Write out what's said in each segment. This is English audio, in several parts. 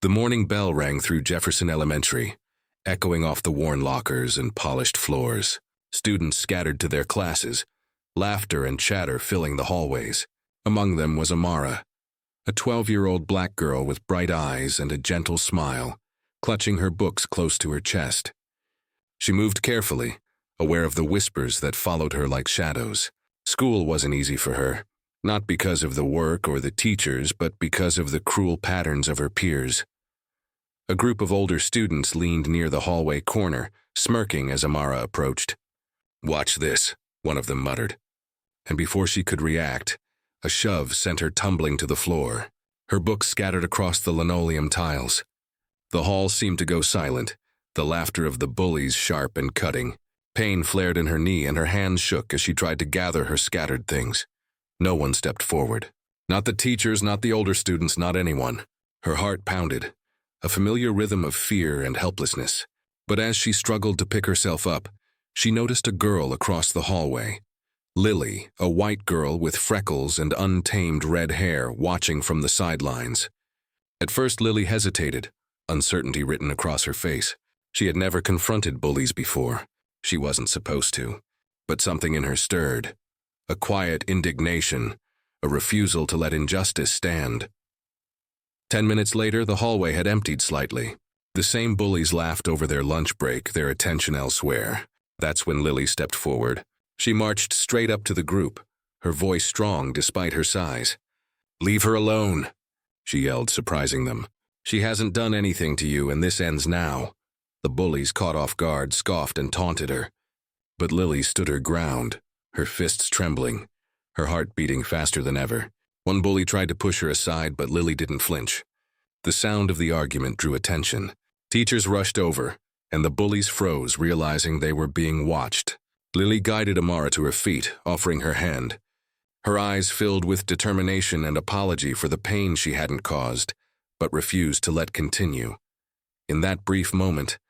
The morning bell rang through Jefferson Elementary, echoing off the worn lockers and polished floors. Students scattered to their classes, laughter and chatter filling the hallways. Among them was Amara, a 12-year-old black girl with bright eyes and a gentle smile, clutching her books close to her chest. She moved carefully, aware of the whispers that followed her like shadows. School wasn't easy for her, not because of the work or the teachers, but because of the cruel patterns of her peers. A group of older students leaned near the hallway corner, smirking as Amara approached. "Watch this," one of them muttered. And before she could react, a shove sent her tumbling to the floor, her books scattered across the linoleum tiles. The hall seemed to go silent, the laughter of the bullies sharp and cutting. Pain flared in her knee and her hands shook as she tried to gather her scattered things. No one stepped forward. Not the teachers, not the older students, not anyone. Her heart pounded, a familiar rhythm of fear and helplessness. But as she struggled to pick herself up, she noticed a girl across the hallway. Lily, a white girl with freckles and untamed red hair, watching from the sidelines. At first, Lily hesitated, uncertainty written across her face. She had never confronted bullies before. She wasn't supposed to. But something in her stirred. A quiet indignation, a refusal to let injustice stand. 10 minutes later, the hallway had emptied slightly. The same bullies laughed over their lunch break, their attention elsewhere. That's when Lily stepped forward. She marched straight up to the group, her voice strong despite her size. "Leave her alone," she yelled, surprising them. "She hasn't done anything to you, and this ends now." The bullies, caught off guard, scoffed and taunted her. But Lily stood her ground, her fists trembling, her heart beating faster than ever. One bully tried to push her aside, but Lily didn't flinch. The sound of the argument drew attention. Teachers rushed over, and the bullies froze, realizing they were being watched. Lily guided Amara to her feet, offering her hand. Her eyes filled with determination and apology for the pain she hadn't caused, but refused to let continue. In that brief moment,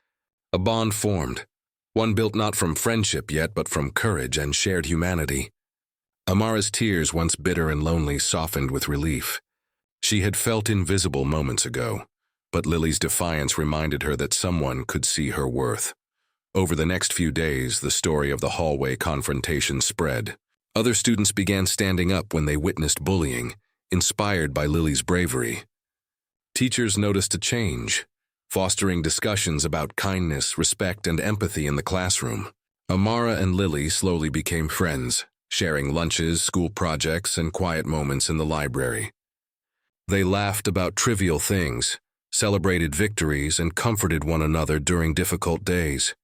a bond formed, one built not from friendship yet, but from courage and shared humanity. Amara's tears, once bitter and lonely, softened with relief. She had felt invisible moments ago, but Lily's defiance reminded her that someone could see her worth. Over the next few days, the story of the hallway confrontation spread. Other students began standing up when they witnessed bullying, inspired by Lily's bravery. Teachers noticed a change, fostering discussions about kindness, respect, and empathy in the classroom. Amara and Lily slowly became friends, sharing lunches, school projects, and quiet moments in the library. They laughed about trivial things, celebrated victories, and comforted one another during difficult days.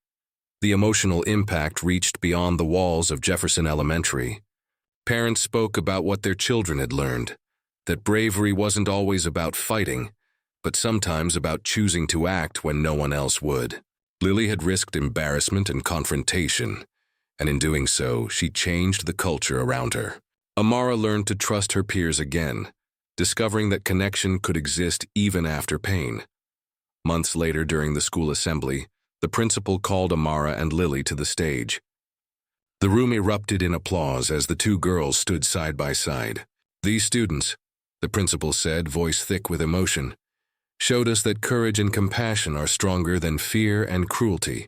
The emotional impact reached beyond the walls of Jefferson Elementary. Parents spoke about what their children had learned, that bravery wasn't always about fighting, but sometimes about choosing to act when no one else would. Lily had risked embarrassment and confrontation, and in doing so, she changed the culture around her. Amara learned to trust her peers again, discovering that connection could exist even after pain. Months later, during the school assembly, the principal called Amara and Lily to the stage. The room erupted in applause as the two girls stood side by side. "These students," the principal said, voice thick with emotion, "showed us that courage and compassion are stronger than fear and cruelty.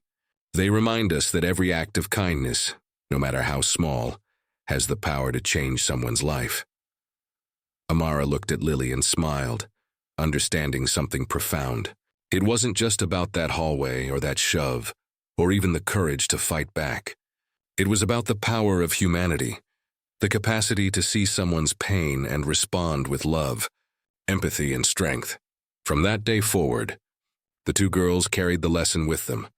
They remind us that every act of kindness, no matter how small, has the power to change someone's life." Amara looked at Lily and smiled, understanding something profound. It wasn't just about that hallway or that shove, or even the courage to fight back. It was about the power of humanity, the capacity to see someone's pain and respond with love, empathy, and strength. From that day forward, the two girls carried the lesson with them,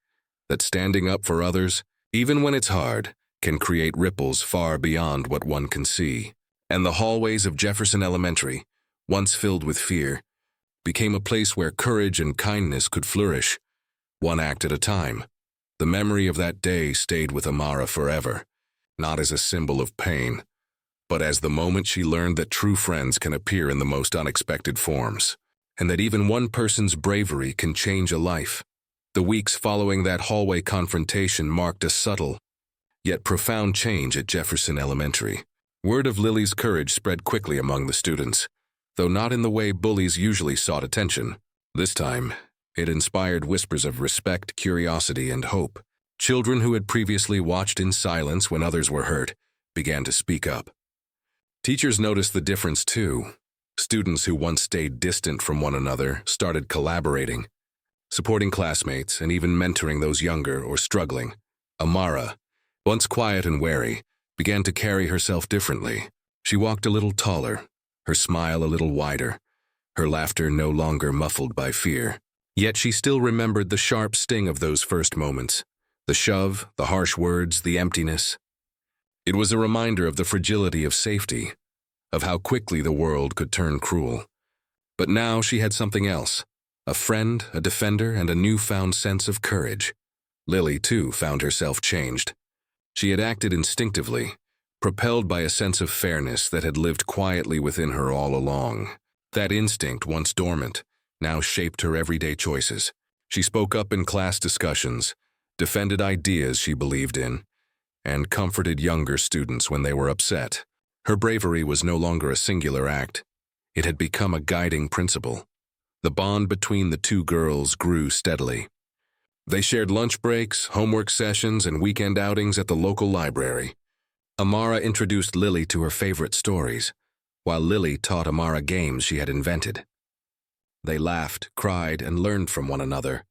that standing up for others, even when it's hard, can create ripples far beyond what one can see. And the hallways of Jefferson Elementary, once filled with fear, became a place where courage and kindness could flourish, one act at a time. The memory of that day stayed with Amara forever, not as a symbol of pain, but as the moment she learned that true friends can appear in the most unexpected forms, and that even one person's bravery can change a life. The weeks following that hallway confrontation marked a subtle, yet profound change at Jefferson Elementary. Word of Lily's courage spread quickly among the students, though not in the way bullies usually sought attention. This time, it inspired whispers of respect, curiosity, and hope. Children who had previously watched in silence when others were hurt began to speak up. Teachers noticed the difference too. Students who once stayed distant from one another started collaborating, supporting classmates and even mentoring those younger or struggling. Amara, once quiet and wary, began to carry herself differently. She walked a little taller, her smile a little wider, her laughter no longer muffled by fear. Yet she still remembered the sharp sting of those first moments, the shove, the harsh words, the emptiness. It was a reminder of the fragility of safety, of how quickly the world could turn cruel. But now she had something else, a friend, a defender, and a newfound sense of courage. Lily, too, found herself changed. She had acted instinctively, propelled by a sense of fairness that had lived quietly within her all along. That instinct, once dormant, now shaped her everyday choices. She spoke up in class discussions, defended ideas she believed in, and comforted younger students when they were upset. Her bravery was no longer a singular act. It had become a guiding principle. The bond between the two girls grew steadily. They shared lunch breaks, homework sessions, and weekend outings at the local library. Amara introduced Lily to her favorite stories, while Lily taught Amara games she had invented. They laughed, cried, and learned from one another,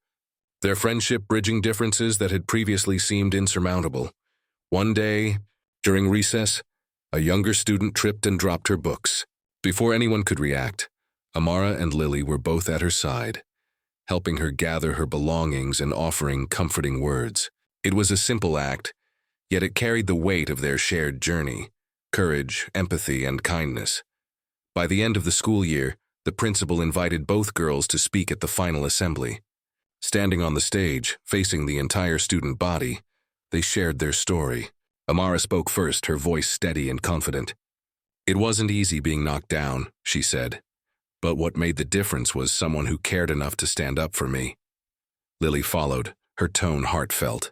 their friendship bridging differences that had previously seemed insurmountable. One day, during recess, a younger student tripped and dropped her books. Before anyone could react, Amara and Lily were both at her side, helping her gather her belongings and offering comforting words. It was a simple act, yet it carried the weight of their shared journey, courage, empathy, and kindness. By the end of the school year, the principal invited both girls to speak at the final assembly. Standing on the stage, facing the entire student body, they shared their story. Amara spoke first, her voice steady and confident. "It wasn't easy being knocked down," she said. "But what made the difference was someone who cared enough to stand up for me." Lily followed, her tone heartfelt.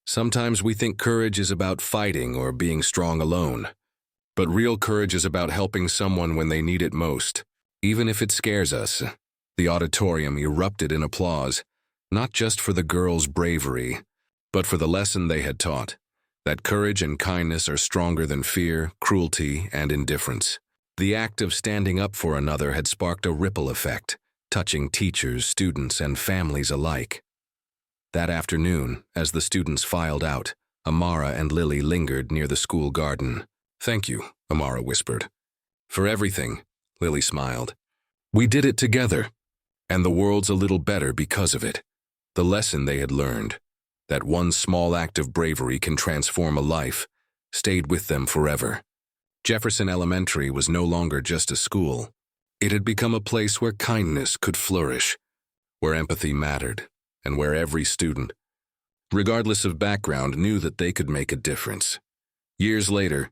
"Sometimes we think courage is about fighting or being strong alone. But real courage is about helping someone when they need it most, even if it scares us." The auditorium erupted in applause, not just for the girls' bravery, but for the lesson they had taught, that courage and kindness are stronger than fear, cruelty, and indifference. The act of standing up for another had sparked a ripple effect, touching teachers, students, and families alike. That afternoon, as the students filed out, Amara and Lily lingered near the school garden. "Thank you," Amara whispered. "For everything," Lily smiled. "We did it together, and the world's a little better because of it." The lesson they had learned, that one small act of bravery can transform a life, stayed with them forever. Jefferson Elementary was no longer just a school. It had become a place where kindness could flourish, where empathy mattered, and where every student, regardless of background, knew that they could make a difference. Years later,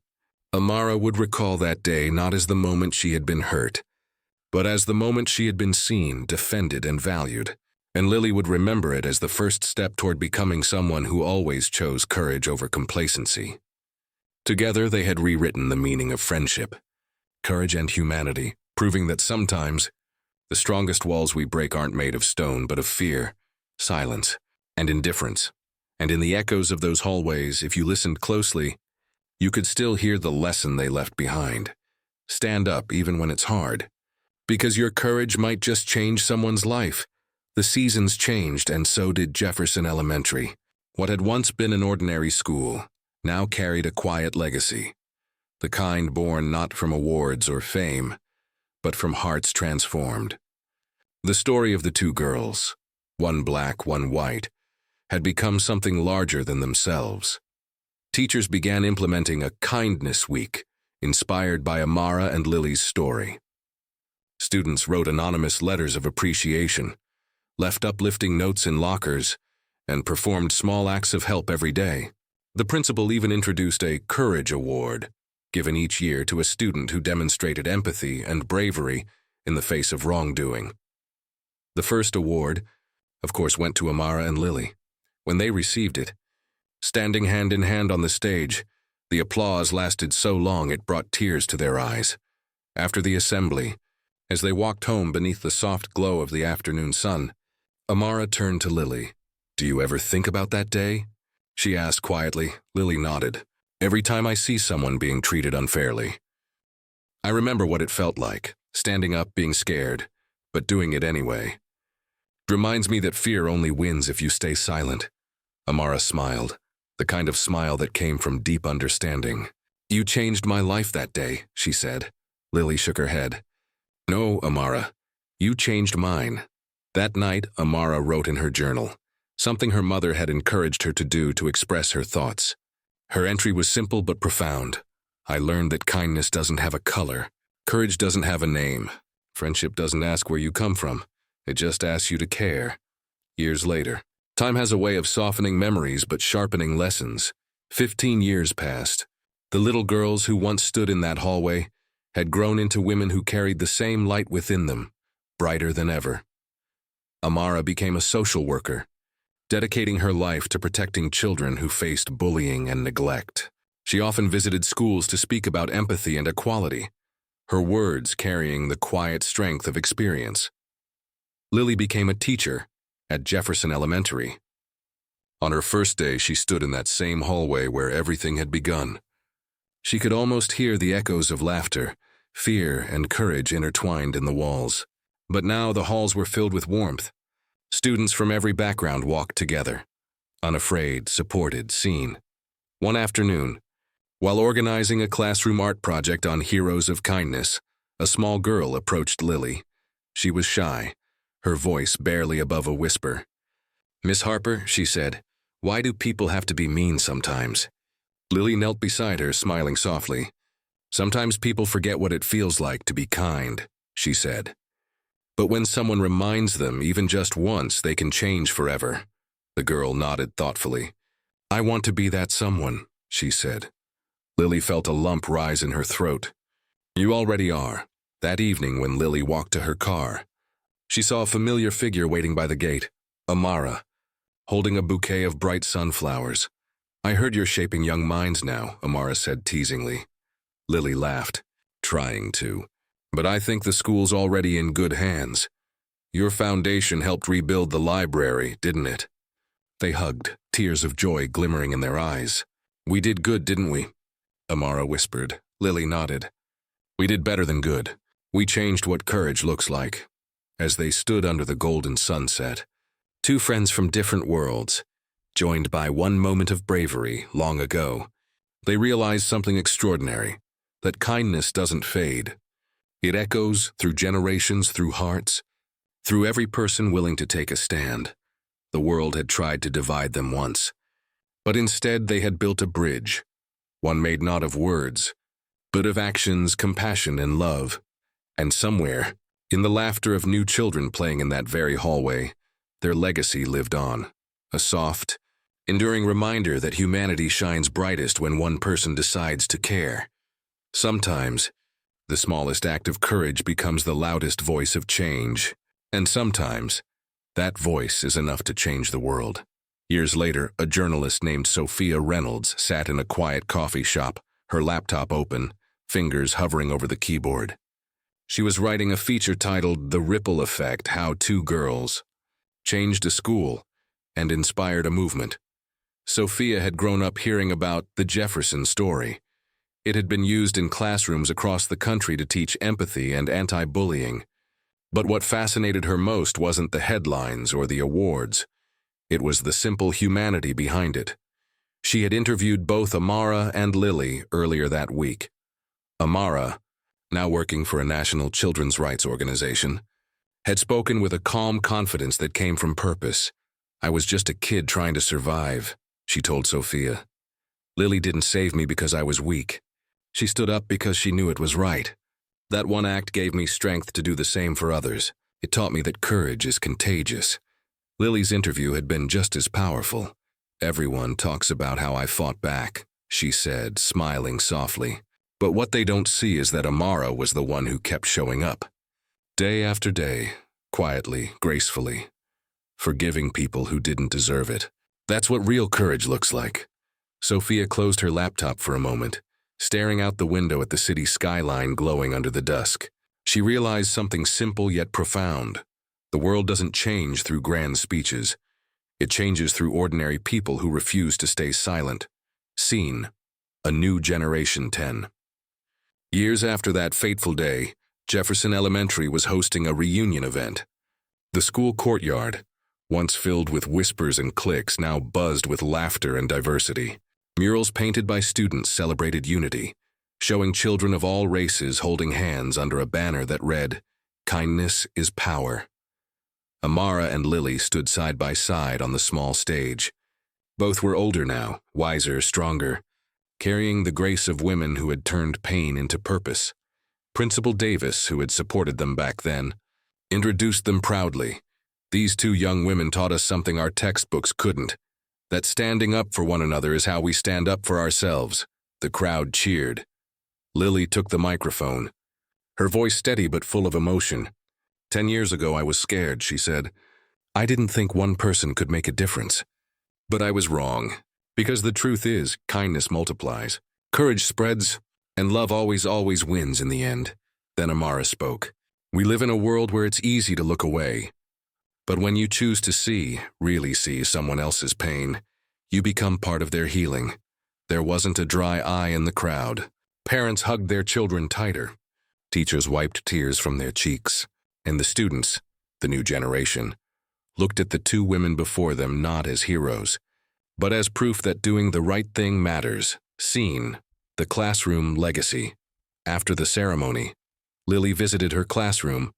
Amara would recall that day not as the moment she had been hurt, but as the moment she had been seen, defended, and valued. And Lily would remember it as the first step toward becoming someone who always chose courage over complacency. Together, they had rewritten the meaning of friendship, courage, and humanity, proving that sometimes the strongest walls we break aren't made of stone, but of fear, silence, and indifference. And in the echoes of those hallways, if you listened closely, you could still hear the lesson they left behind. Stand up even when it's hard, because your courage might just change someone's life. The seasons changed, and so did Jefferson Elementary. What had once been an ordinary school now carried a quiet legacy, the kind born not from awards or fame, but from hearts transformed. The story of the two girls, one black, one white, had become something larger than themselves. Teachers began implementing a kindness week, inspired by Amara and Lily's story. Students wrote anonymous letters of appreciation, left uplifting notes in lockers, and performed small acts of help every day. The principal even introduced a Courage Award, given each year to a student who demonstrated empathy and bravery in the face of wrongdoing. The first award, of course, went to Amara and Lily. When they received it, standing hand in hand on the stage, the applause lasted so long it brought tears to their eyes. After the assembly, As they walked home beneath the soft glow of the afternoon sun, Amara turned to Lily. "Do you ever think about that day?" she asked quietly. Lily nodded. "Every time I see someone being treated unfairly. I remember what it felt like, standing up, being scared, but doing it anyway. It reminds me that fear only wins if you stay silent." Amara smiled, the kind of smile that came from deep understanding. "You changed my life that day," she said. Lily shook her head. "No, Amara, you changed mine." That night, Amara wrote in her journal, something her mother had encouraged her to do to express her thoughts. Her entry was simple but profound. "I learned that kindness doesn't have a color. Courage doesn't have a name. Friendship doesn't ask where you come from. It just asks you to care." Years later, time has a way of softening memories but sharpening lessons. 15 years passed. The little girls who once stood in that hallway had grown into women who carried the same light within them, brighter than ever. Amara became a social worker, dedicating her life to protecting children who faced bullying and neglect. She often visited schools to speak about empathy and equality, her words carrying the quiet strength of experience. Lily became a teacher at Jefferson Elementary. On her first day, she stood in that same hallway where everything had begun. She could almost hear the echoes of laughter, fear, and courage intertwined in the walls. But now the halls were filled with warmth. Students from every background walked together, unafraid, supported, seen. One afternoon, while organizing a classroom art project on heroes of kindness, a small girl approached Lily. She was shy, her voice barely above a whisper. "Miss Harper," she said, "why do people have to be mean sometimes?" Lily knelt beside her, smiling softly. "Sometimes people forget what it feels like to be kind," she said. "But when someone reminds them, even just once, they can change forever." The girl nodded thoughtfully. "I want to be that someone," she said. Lily felt a lump rise in her throat. "You already are." That evening, when Lily walked to her car, she saw a familiar figure waiting by the gate, Amara, holding a bouquet of bright sunflowers. "I heard you're shaping young minds now," Amara said teasingly. Lily laughed, trying to. "But I think the school's already in good hands. Your foundation helped rebuild the library, didn't it?" They hugged, tears of joy glimmering in their eyes. "We did good, didn't we?" Amara whispered. Lily nodded. "We did better than good. We changed what courage looks like." As they stood under the golden sunset, two friends from different worlds, joined by one moment of bravery long ago, they realized something extraordinary, that kindness doesn't fade. It echoes through generations, through hearts, through every person willing to take a stand. The world had tried to divide them once, but instead they had built a bridge, one made not of words, but of actions, compassion, and love. And somewhere, in the laughter of new children playing in that very hallway, their legacy lived on, a soft, enduring reminder that humanity shines brightest when one person decides to care. Sometimes, the smallest act of courage becomes the loudest voice of change, and sometimes, that voice is enough to change the world. Years later, a journalist named Sophia Reynolds sat in a quiet coffee shop, her laptop open, fingers hovering over the keyboard. She was writing a feature titled "The Ripple Effect: How Two Girls Changed a School and Inspired a Movement." Sophia had grown up hearing about the Jefferson story. It had been used in classrooms across the country to teach empathy and anti-bullying. But what fascinated her most wasn't the headlines or the awards. It was the simple humanity behind it. She had interviewed both Amara and Lily earlier that week. Amara, now working for a national children's rights organization, had spoken with a calm confidence that came from purpose. "I was just a kid trying to survive," she told Sophia. "Lily didn't save me because I was weak. She stood up because she knew it was right. That one act gave me strength to do the same for others. It taught me that courage is contagious." Lily's interview had been just as powerful. "Everyone talks about how I fought back," she said, smiling softly. "But what they don't see is that Amara was the one who kept showing up. Day after day, quietly, gracefully, forgiving people who didn't deserve it. That's what real courage looks like." Sophia closed her laptop for a moment, staring out the window at the city skyline glowing under the dusk. She realized something simple yet profound. The world doesn't change through grand speeches. It changes through ordinary people who refuse to stay silent. Scene: a new generation 10. Years after that fateful day, Jefferson Elementary was hosting a reunion event. The school courtyard, once filled with whispers and cliques, now buzzed with laughter and diversity. Murals painted by students celebrated unity, showing children of all races holding hands under a banner that read, "Kindness is power." Amara and Lily stood side by side on the small stage. Both were older now, wiser, stronger, carrying the grace of women who had turned pain into purpose. Principal Davis, who had supported them back then, introduced them proudly. "These two young women taught us something our textbooks couldn't, that standing up for one another is how we stand up for ourselves." The crowd cheered. Lily took the microphone, her voice steady but full of emotion. 10 years ago I was scared," she said. "I didn't think one person could make a difference. But I was wrong, because the truth is, kindness multiplies, courage spreads, and love always wins in the end." Then Amara spoke. "We live in a world where it's easy to look away. But when you choose to see, really see someone else's pain, you become part of their healing." There wasn't a dry eye in the crowd. Parents hugged their children tighter. Teachers wiped tears from their cheeks. And the students, the new generation, looked at the two women before them not as heroes, but as proof that doing the right thing matters. Scene: the classroom legacy. After the ceremony, Lily visited her classroom,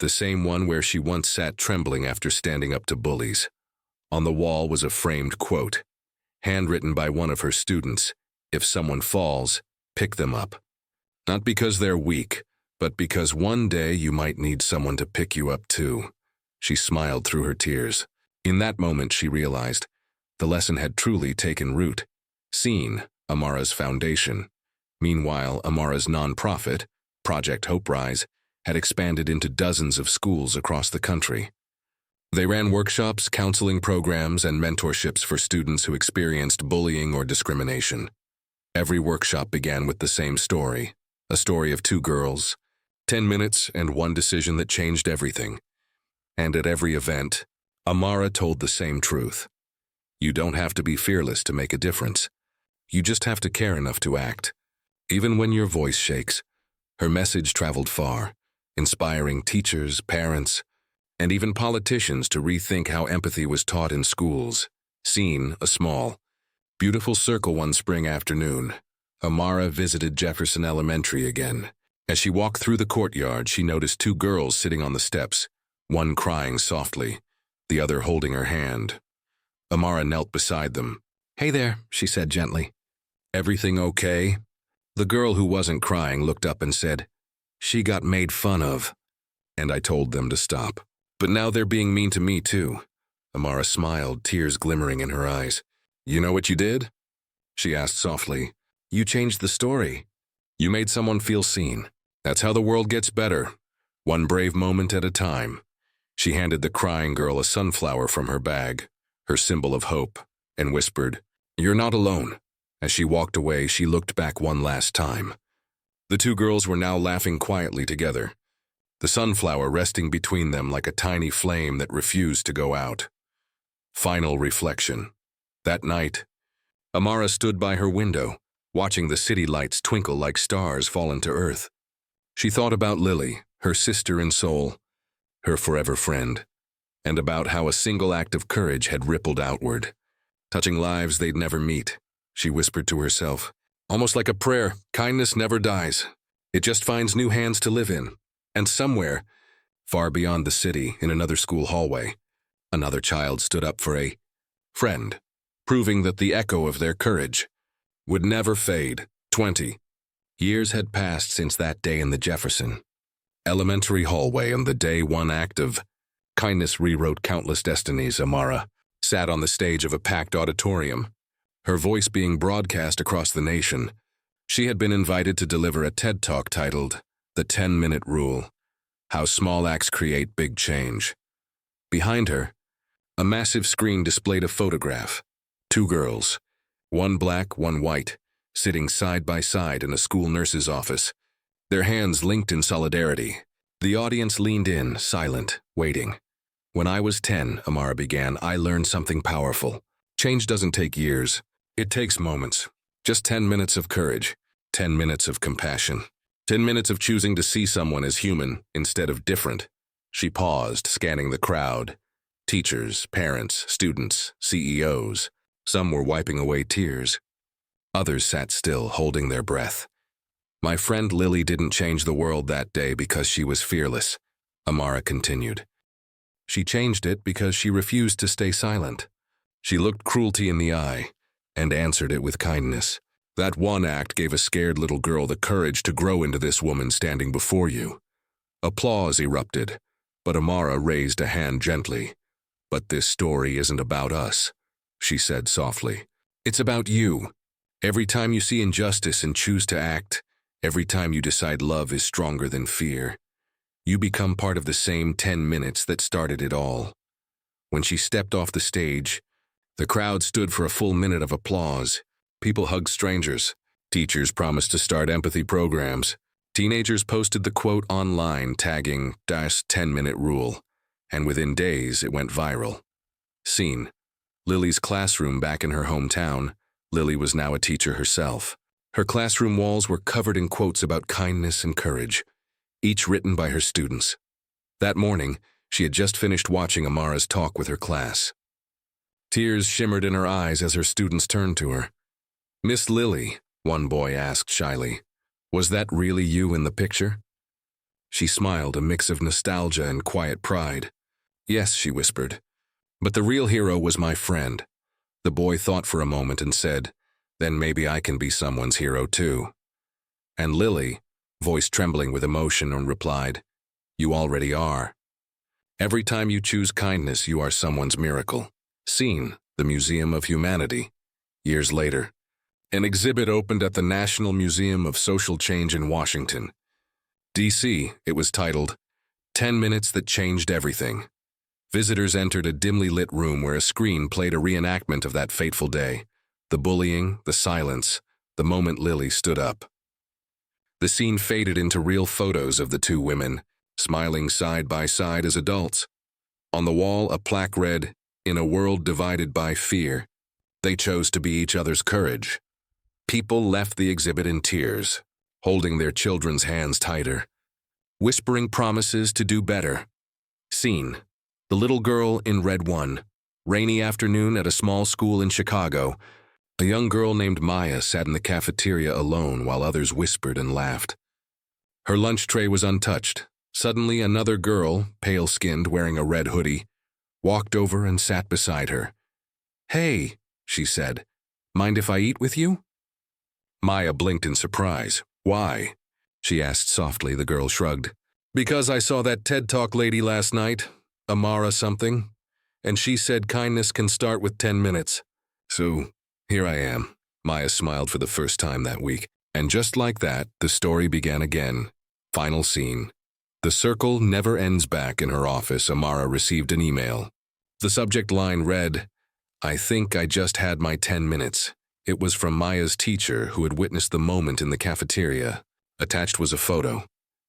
the same one where she once sat trembling after standing up to bullies. On the wall was a framed quote, handwritten by one of her students: "If someone falls, pick them up. Not because they're weak, but because one day you might need someone to pick you up too." She smiled through her tears. In that moment she realized the lesson had truly taken root. Scene: Amara's foundation. Meanwhile, Amara's nonprofit, Project Hope Rise, had expanded into dozens of schools across the country. They ran workshops, counseling programs, and mentorships for students who experienced bullying or discrimination. Every workshop began with the same story, a story of two girls, 10 minutes and one decision that changed everything. And at every event, Amara told the same truth. You don't have to be fearless to make a difference. You just have to care enough to act. Even when your voice shakes, her message traveled far, inspiring teachers, parents, and even politicians to rethink how empathy was taught in schools. Scene: a small, beautiful circle one spring afternoon. Amara visited Jefferson Elementary again. As she walked through the courtyard, she noticed two girls sitting on the steps, one crying softly, the other holding her hand. Amara knelt beside them. "Hey there," she said gently. "Everything okay?" The girl who wasn't crying looked up and said, "She got made fun of." And I told them to stop. "But now they're being mean to me too." Amara smiled, tears glimmering in her eyes. "You know what you did?" she asked softly. "You changed the story. You made someone feel seen. That's how the world gets better, one brave moment at a time." She handed the crying girl a sunflower from her bag, her symbol of hope, and whispered, "You're not alone." As she walked away, she looked back one last time. The two girls were now laughing quietly together, the sunflower resting between them like a tiny flame that refused to go out. Final reflection. That night, Amara stood by her window, watching the city lights twinkle like stars fallen to earth. She thought about Lily, her sister in soul, her forever friend, and about how a single act of courage had rippled outward, touching lives they'd never meet. She whispered to herself, almost like a prayer, kindness never dies. It just finds new hands to live in. And somewhere, far beyond the city, in another school hallway, another child stood up for a friend, proving that the echo of their courage would never fade. 20 years had passed since that day in the Jefferson Elementary hallway, and the day one act of kindness rewrote countless destinies. Amara sat on the stage of a packed auditorium, her voice being broadcast across the nation. She had been invited to deliver a TED Talk titled The 10-Minute Rule: How Small Acts Create Big Change. Behind her, a massive screen displayed a photograph. Two girls, one black, one white, sitting side by side in a school nurse's office, their hands linked in solidarity. The audience leaned in, silent, waiting. When I was 10, Amara began, I learned something powerful. Change doesn't take years. It takes moments. Just 10 minutes of courage. 10 minutes of compassion. 10 minutes of choosing to see someone as human instead of different. She paused, scanning the crowd. Teachers, parents, students, CEOs. Some were wiping away tears. Others sat still, holding their breath. My friend Lily didn't change the world that day because she was fearless, Amara continued. She changed it because she refused to stay silent. She looked cruelty in the eye and answered it with kindness. That one act gave a scared little girl the courage to grow into this woman standing before you. Applause erupted, but Amara raised a hand gently. But this story isn't about us, she said softly. It's about you. Every time you see injustice and choose to act, every time you decide love is stronger than fear, you become part of the same 10 minutes that started it all. When she stepped off the stage, the crowd stood for a full minute of applause. People hugged strangers. Teachers promised to start empathy programs. Teenagers posted the quote online, tagging das 10-minute rule, and within days it went viral. Scene: Lily's classroom back in her hometown. Lily was now a teacher herself. Her classroom walls were covered in quotes about kindness and courage, each written by her students. That morning, she had just finished watching Amara's talk with her class. Tears shimmered in her eyes as her students turned to her. "Miss Lily," one boy asked shyly, "was that really you in the picture?" She smiled, a mix of nostalgia and quiet pride. "Yes," she whispered, "but the real hero was my friend." The boy thought for a moment and said, "Then maybe I can be someone's hero too." And Lily, voice trembling with emotion, replied, "You already are. Every time you choose kindness, you are someone's miracle." Scene: the Museum of Humanity. Years later, an exhibit opened at the National Museum of Social Change in Washington, D.C. It was titled, 10 Minutes That Changed Everything. Visitors entered a dimly lit room where a screen played a reenactment of that fateful day. The bullying, the silence, the moment Lily stood up. The scene faded into real photos of the two women, smiling side by side as adults. On the wall, a plaque read, "In a world divided by fear, they chose to be each other's courage." People left the exhibit in tears, holding their children's hands tighter, whispering promises to do better. Scene: the little girl in red one. Rainy afternoon at a small school in Chicago. A young girl named Maya sat in the cafeteria alone while others whispered and laughed. Her lunch tray was untouched. Suddenly, another girl, pale-skinned, wearing a red hoodie, walked over and sat beside her. "Hey," she said, "mind if I eat with you?" Maya blinked in surprise. "Why?" she asked softly. The girl shrugged. "Because I saw that TED Talk lady last night, Amara something, and she said kindness can start with 10 minutes. So, here I am." Maya smiled for the first time that week. And just like that, the story began again. Final scene. The circle never ends. Back in her office, Amara received an email. The subject line read, "I think I just had my 10 minutes. It was from Maya's teacher who had witnessed the moment in the cafeteria. Attached was a photo.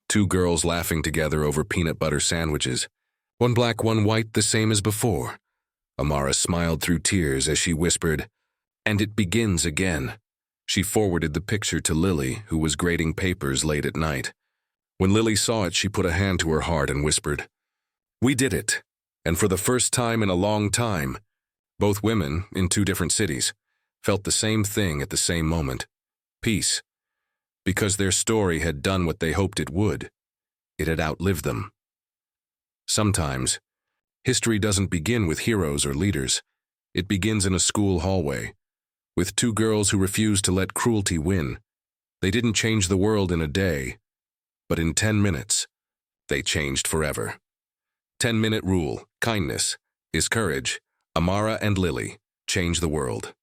Two girls laughing together over peanut butter sandwiches. One black, one white, the same as before. Amara smiled through tears as she whispered, "And it begins again." She forwarded the picture to Lily, who was grading papers late at night. When Lily saw it, she put a hand to her heart and whispered, "We did it. And for the first time in a long time, both women, in two different cities, felt the same thing at the same moment. Peace. Because their story had done what they hoped it would. It had outlived them." Sometimes, history doesn't begin with heroes or leaders. It begins in a school hallway, with two girls who refused to let cruelty win. They didn't change the world in a day, but in 10 minutes, they changed forever. 10-minute rule, kindness, is courage. Amara and Lily change the world.